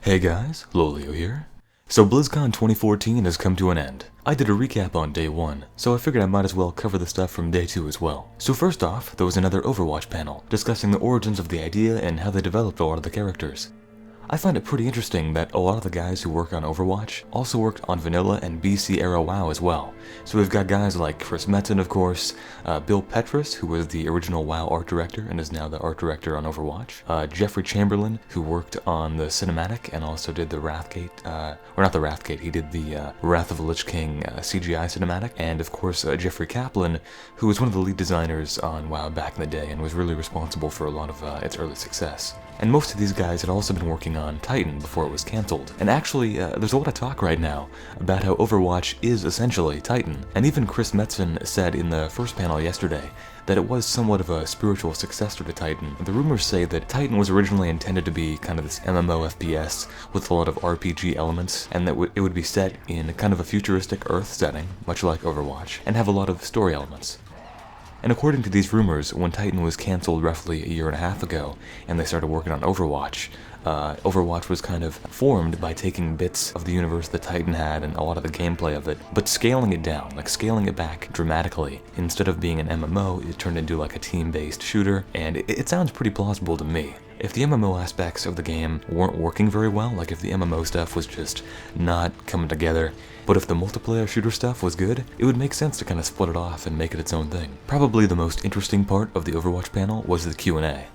Hey guys, Lolio here. So BlizzCon 2014 has come to an end. I did a recap on day 1, so I figured I might as well cover the stuff from day 2 as well. So first off, there was another Overwatch panel, discussing the origins of the idea and how they developed a lot of the characters. I find it pretty interesting that a lot of the guys who work on Overwatch also worked on Vanilla and BC era WoW as well. So we've got guys like Chris Metzen, of course, Bill Petras, who was the original WoW art director and is now the art director on Overwatch, Jeffrey Chamberlain, who worked on the cinematic and also did the Wrathgate, or not the Wrathgate, he did the Wrath of the Lich King CGI cinematic, and of course Jeffrey Kaplan, who was one of the lead designers on WoW back in the day and was really responsible for a lot of its early success. And most of these guys had also been working on Titan before it was cancelled. And actually, there's a lot of talk right now about how Overwatch is essentially Titan. And even Chris Metzen said in the first panel yesterday that it was somewhat of a spiritual successor to Titan. The rumors say that Titan was originally intended to be kind of this MMO FPS with a lot of RPG elements, and that it would be set in kind of a futuristic Earth setting, much like Overwatch, and have a lot of story elements. And according to these rumors, when Titan was cancelled roughly a year and a half ago, and they started working on Overwatch, Overwatch was kind of formed by taking bits of the universe that Titan had and a lot of the gameplay of it, but scaling it down, like scaling it back dramatically. Instead of being an MMO, it turned into like a team-based shooter, and it sounds pretty plausible to me. If the MMO aspects of the game weren't working very well, like if the MMO stuff was just not coming together, but if the multiplayer shooter stuff was good, it would make sense to kind of split it off and make it its own thing. Probably the most interesting part of the Overwatch panel was the Q&A.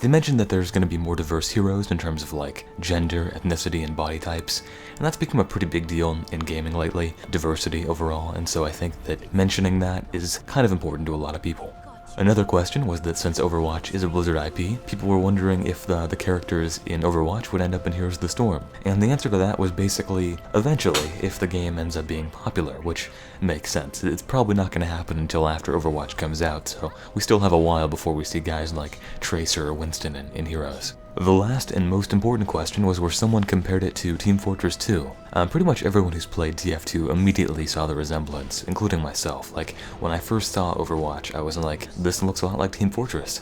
They mentioned that there's going to be more diverse heroes in terms of like gender, ethnicity, and body types, and that's become a pretty big deal in gaming lately, diversity overall, and so I think that mentioning that is kind of important to a lot of people. Another question was that since Overwatch is a Blizzard IP, people were wondering if the characters in Overwatch would end up in Heroes of the Storm. And the answer to that was basically, eventually, if the game ends up being popular, which makes sense. It's probably not going to happen until after Overwatch comes out, so we still have a while before we see guys like Tracer or Winston in Heroes. The last and most important question was where someone compared it to Team Fortress 2. Pretty much everyone who's played TF2 immediately saw the resemblance, including myself. Like, when I first saw Overwatch, I was like, this looks a lot like Team Fortress.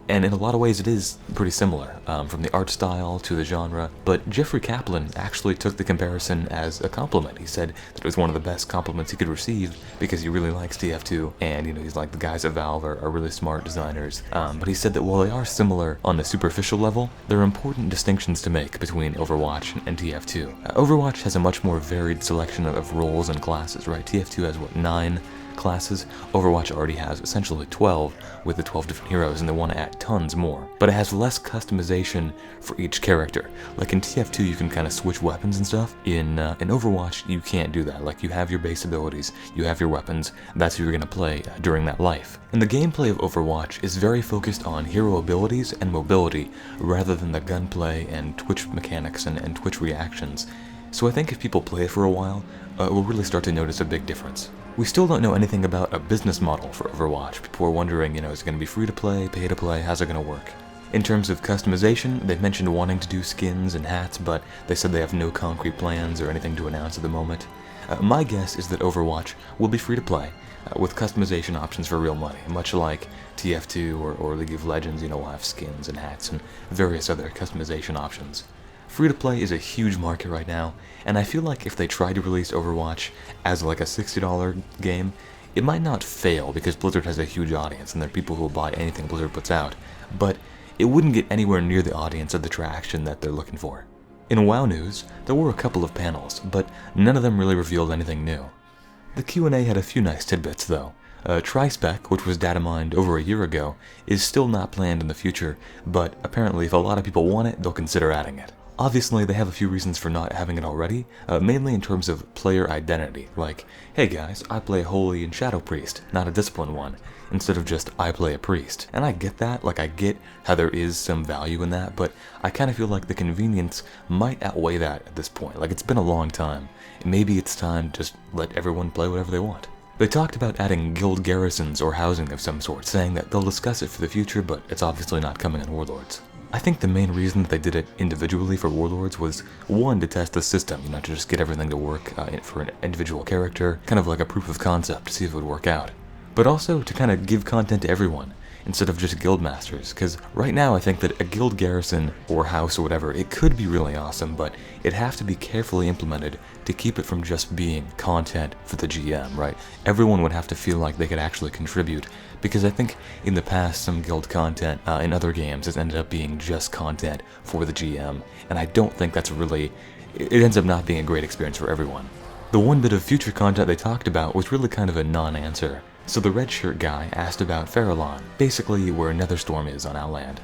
And in a lot of ways it is pretty similar, from the art style to the genre, but Jeffrey Kaplan actually took the comparison as a compliment. He said that it was one of the best compliments he could receive because he really likes TF2, and he's like, the guys at Valve are really smart designers. But he said that while they are similar on a superficial level, there are important distinctions to make between Overwatch and TF2. Overwatch has a much more varied selection of roles and classes, right? TF2 has, 9 classes. Overwatch already has essentially 12 with the 12 different heroes, and they want to add tons more. But it has less customization for each character. Like in TF2 you can kind of switch weapons and stuff. In Overwatch you can't do that. Like, you have your base abilities, you have your weapons, that's who you're going to play during that life. And the gameplay of Overwatch is very focused on hero abilities and mobility rather than the gunplay and twitch mechanics and twitch reactions. So I think if people play it for a while, we'll really start to notice a big difference. We still don't know anything about a business model for Overwatch. People are wondering, is it going to be free to play, pay to play, how's it going to work? In terms of customization, they've mentioned wanting to do skins and hats, but they said they have no concrete plans or anything to announce at the moment. My guess is that Overwatch will be free to play, with customization options for real money, much like TF2 or League of Legends, will have skins and hats and various other customization options. Free-to-play is a huge market right now, and I feel like if they tried to release Overwatch as like a $60 game, it might not fail because Blizzard has a huge audience and there are people who will buy anything Blizzard puts out, but it wouldn't get anywhere near the audience or the traction that they're looking for. In WoW news, there were a couple of panels, but none of them really revealed anything new. The Q&A had a few nice tidbits though. Tri-Spec, which was data mined over a year ago, is still not planned in the future, but apparently if a lot of people want it, they'll consider adding it. Obviously, they have a few reasons for not having it already, mainly in terms of player identity, like, hey guys, I play a Holy and Shadow Priest, not a Discipline one, instead of just, I play a Priest. And I get that, like I get how there is some value in that, but I kind of feel like the convenience might outweigh that at this point. Like, it's been a long time, and maybe it's time to just let everyone play whatever they want. They talked about adding guild garrisons or housing of some sort, saying that they'll discuss it for the future, but it's obviously not coming in Warlords. I think the main reason that they did it individually for Warlords was, one, to test the system, to just get everything to work for an individual character, kind of like a proof of concept to see if it would work out. But also to kind of give content to everyone. instead of just guild masters, because right now I think that a guild garrison or house or whatever, it could be really awesome, but it'd have to be carefully implemented to keep it from just being content for the GM, right? Everyone would have to feel like they could actually contribute, because I think in the past some guild content in other games has ended up being just content for the GM, and I don't think that's really, it ends up not being a great experience for everyone. The one bit of future content they talked about was really kind of a non-answer. So the red shirt guy asked about Farallon, basically where Netherstorm is on Outland.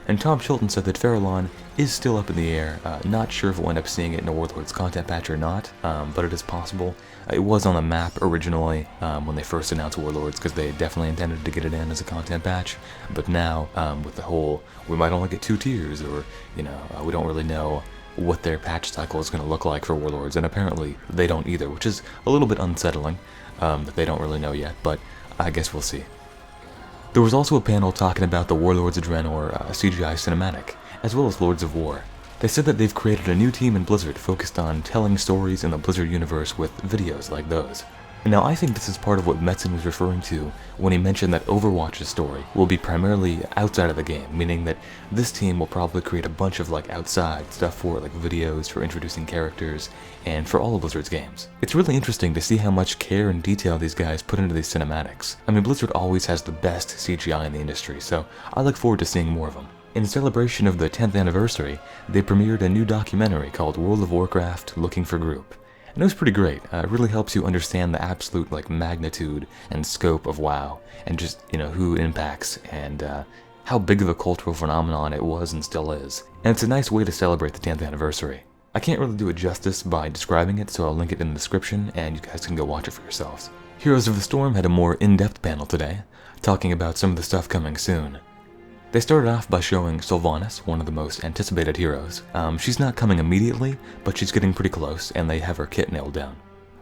And Tom Chilton said that Farallon is still up in the air, not sure if we'll end up seeing it in a Warlords content patch or not, but it is possible. It was on the map originally when they first announced Warlords, because they definitely intended to get it in as a content patch, but now with the whole, we might only get 2 tiers, or, you know, we don't really know what their patch cycle is going to look like for Warlords, and apparently they don't either, which is a little bit unsettling that they don't really know yet, but I guess we'll see. There was also a panel talking about the Warlords of Draenor CGI cinematic, as well as Lords of War. They said that they've created a new team in Blizzard focused on telling stories in the Blizzard universe with videos like those. Now, I think this is part of what Metzen was referring to when he mentioned that Overwatch's story will be primarily outside of the game, meaning that this team will probably create a bunch of like outside stuff for it, like videos for introducing characters, and for all of Blizzard's games. It's really interesting to see how much care and detail these guys put into these cinematics. I mean, Blizzard always has the best CGI in the industry, so I look forward to seeing more of them. In celebration of the 10th anniversary, they premiered a new documentary called World of Warcraft Looking for Group. And it was pretty great. It really helps you understand the absolute like magnitude and scope of WoW, and just, you know, who it impacts, and how big of a cultural phenomenon it was and still is. And it's a nice way to celebrate the 10th anniversary. I can't really do it justice by describing it, so I'll link it in the description, and you guys can go watch it for yourselves. Heroes of the Storm had a more in-depth panel today, talking about some of the stuff coming soon. They started off by showing Sylvanas, one of the most anticipated heroes. She's not coming immediately, but she's getting pretty close, and they have her kit nailed down.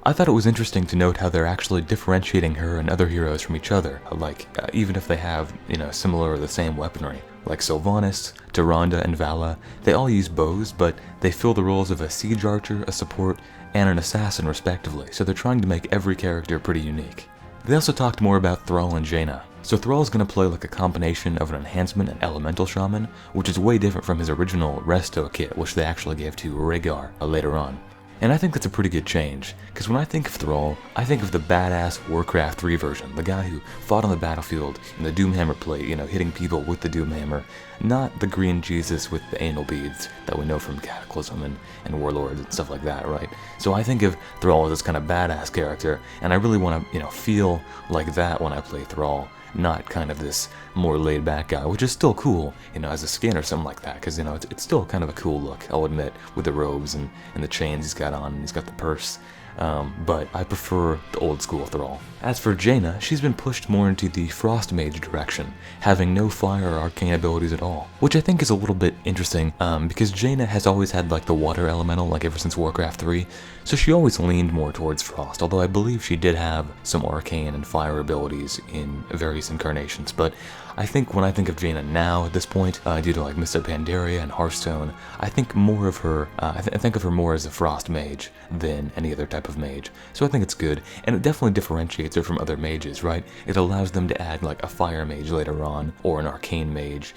I thought it was interesting to note how they're actually differentiating her and other heroes from each other, like, even if they have, you know, similar or the same weaponry. Like Sylvanas, Tyrande, and Vala, they all use bows, but they fill the roles of a siege archer, a support, and an assassin respectively, so they're trying to make every character pretty unique. They also talked more about Thrall and Jaina. So Thrall is going to play like a combination of an enhancement and elemental shaman, which is way different from his original Resto kit, which they actually gave to Rhaegar later on. And I think that's a pretty good change, because when I think of Thrall, I think of the badass Warcraft 3 version, the guy who fought on the battlefield in the Doomhammer plate, you know, hitting people with the Doomhammer, not the green Jesus with the anal beads that we know from Cataclysm and Warlords and stuff like that, right? So I think of Thrall as this kind of badass character, and I really want to, you know, feel like that when I play Thrall, not kind of this more laid-back guy, which is still cool, you know, as a skin or something like that, because, you know, it's still kind of a cool look, I'll admit, with the robes and the chains he's got on, and he's got the purse. But I prefer the old school Thrall. As for Jaina, she's been pushed more into the Frost Mage direction, having no fire or arcane abilities at all, which I think is a little bit interesting, because Jaina has always had like the water elemental, like ever since Warcraft 3, so she always leaned more towards Frost, although I believe she did have some arcane and fire abilities in various incarnations. But I think when I think of Jaina now at this point, due to like Mists of Pandaria and Hearthstone, I think more of her, I think of her more as a Frost Mage than any other type of mage. So I think it's good, and it definitely differentiates her from other mages, right? It allows them to add like a fire mage later on, or an arcane mage,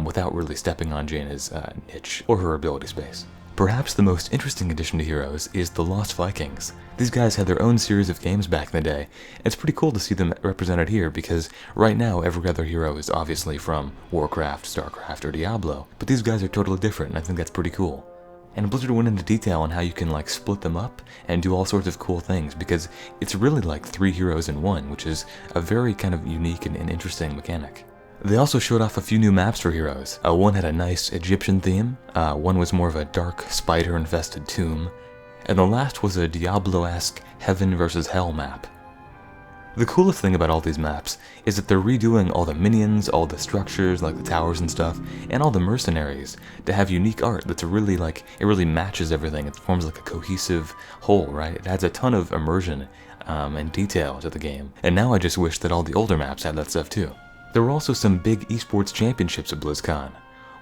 without really stepping on Jaina's niche or her ability space. Perhaps the most interesting addition to Heroes is the Lost Vikings. These guys had their own series of games back in the day, and it's pretty cool to see them represented here, because right now every other hero is obviously from Warcraft, StarCraft, or Diablo, but these guys are totally different, and I think that's pretty cool. And Blizzard went into detail on how you can like split them up and do all sorts of cool things, because it's really like 3 heroes in one, which is a very kind of unique and interesting mechanic. They also showed off a few new maps for heroes. One had a nice Egyptian theme, one was more of a dark spider-infested tomb, and the last was a Diablo-esque heaven versus hell map. The coolest thing about all these maps is that they're redoing all the minions, all the structures like the towers and stuff, and all the mercenaries to have unique art that's really like, it really matches everything. It forms like a cohesive whole, right? It adds a ton of immersion and detail to the game. And now I just wish that all the older maps had that stuff too. There were also some big esports championships at BlizzCon.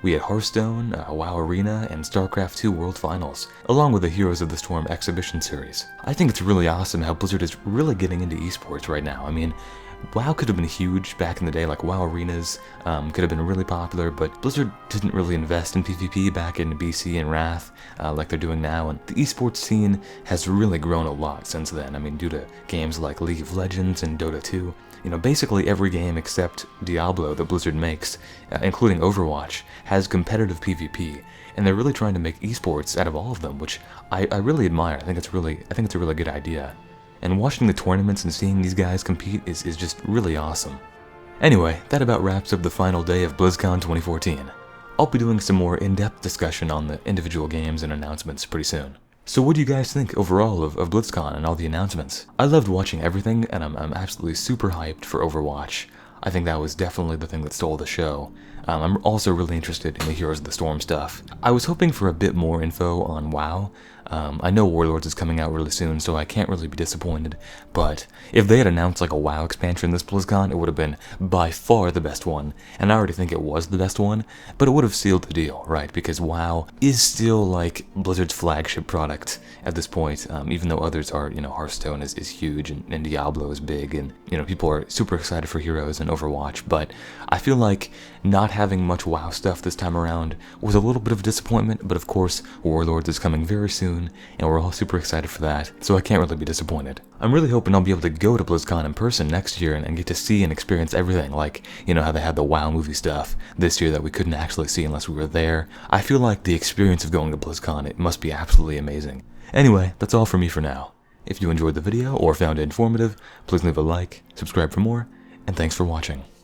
We had Hearthstone, WoW Arena, and StarCraft 2 World Finals, along with the Heroes of the Storm exhibition series. I think it's really awesome how Blizzard is really getting into esports right now. I mean, WoW could have been huge back in the day, like WoW arenas could have been really popular, but Blizzard didn't really invest in PvP back in BC and Wrath like they're doing now, and the esports scene has really grown a lot since then. I mean, due to games like League of Legends and Dota 2. You know, basically every game except Diablo that Blizzard makes, including Overwatch, has competitive PvP, and they're really trying to make esports out of all of them, which I really admire. I think it's a really good idea. And watching the tournaments and seeing these guys compete is just really awesome. Anyway, that about wraps up the final day of BlizzCon 2014. I'll be doing some more in-depth discussion on the individual games and announcements pretty soon. So what do you guys think overall of BlizzCon and all the announcements? I loved watching everything, and I'm absolutely super hyped for Overwatch. I think that was definitely the thing that stole the show. I'm also really interested in the Heroes of the Storm stuff. I was hoping for a bit more info on WoW. I know Warlords is coming out really soon, so I can't really be disappointed, but if they had announced like a WoW expansion this BlizzCon, it would have been by far the best one, and I already think it was the best one, but it would have sealed the deal, right? Because WoW is still like Blizzard's flagship product at this point, even though others are, you know, Hearthstone is huge, and Diablo is big, and, you know, people are super excited for Heroes and Overwatch, but I feel like not having much WoW stuff this time around was a little bit of a disappointment, but of course, Warlords is coming very soon, and we're all super excited for that, so I can't really be disappointed. I'm really hoping I'll be able to go to BlizzCon in person next year and get to see and experience everything, like, you know, how they had the WoW movie stuff this year that we couldn't actually see unless we were there. I feel like the experience of going to BlizzCon, it must be absolutely amazing. Anyway, that's all from me for now. If you enjoyed the video or found it informative, please leave a like, subscribe for more, and thanks for watching.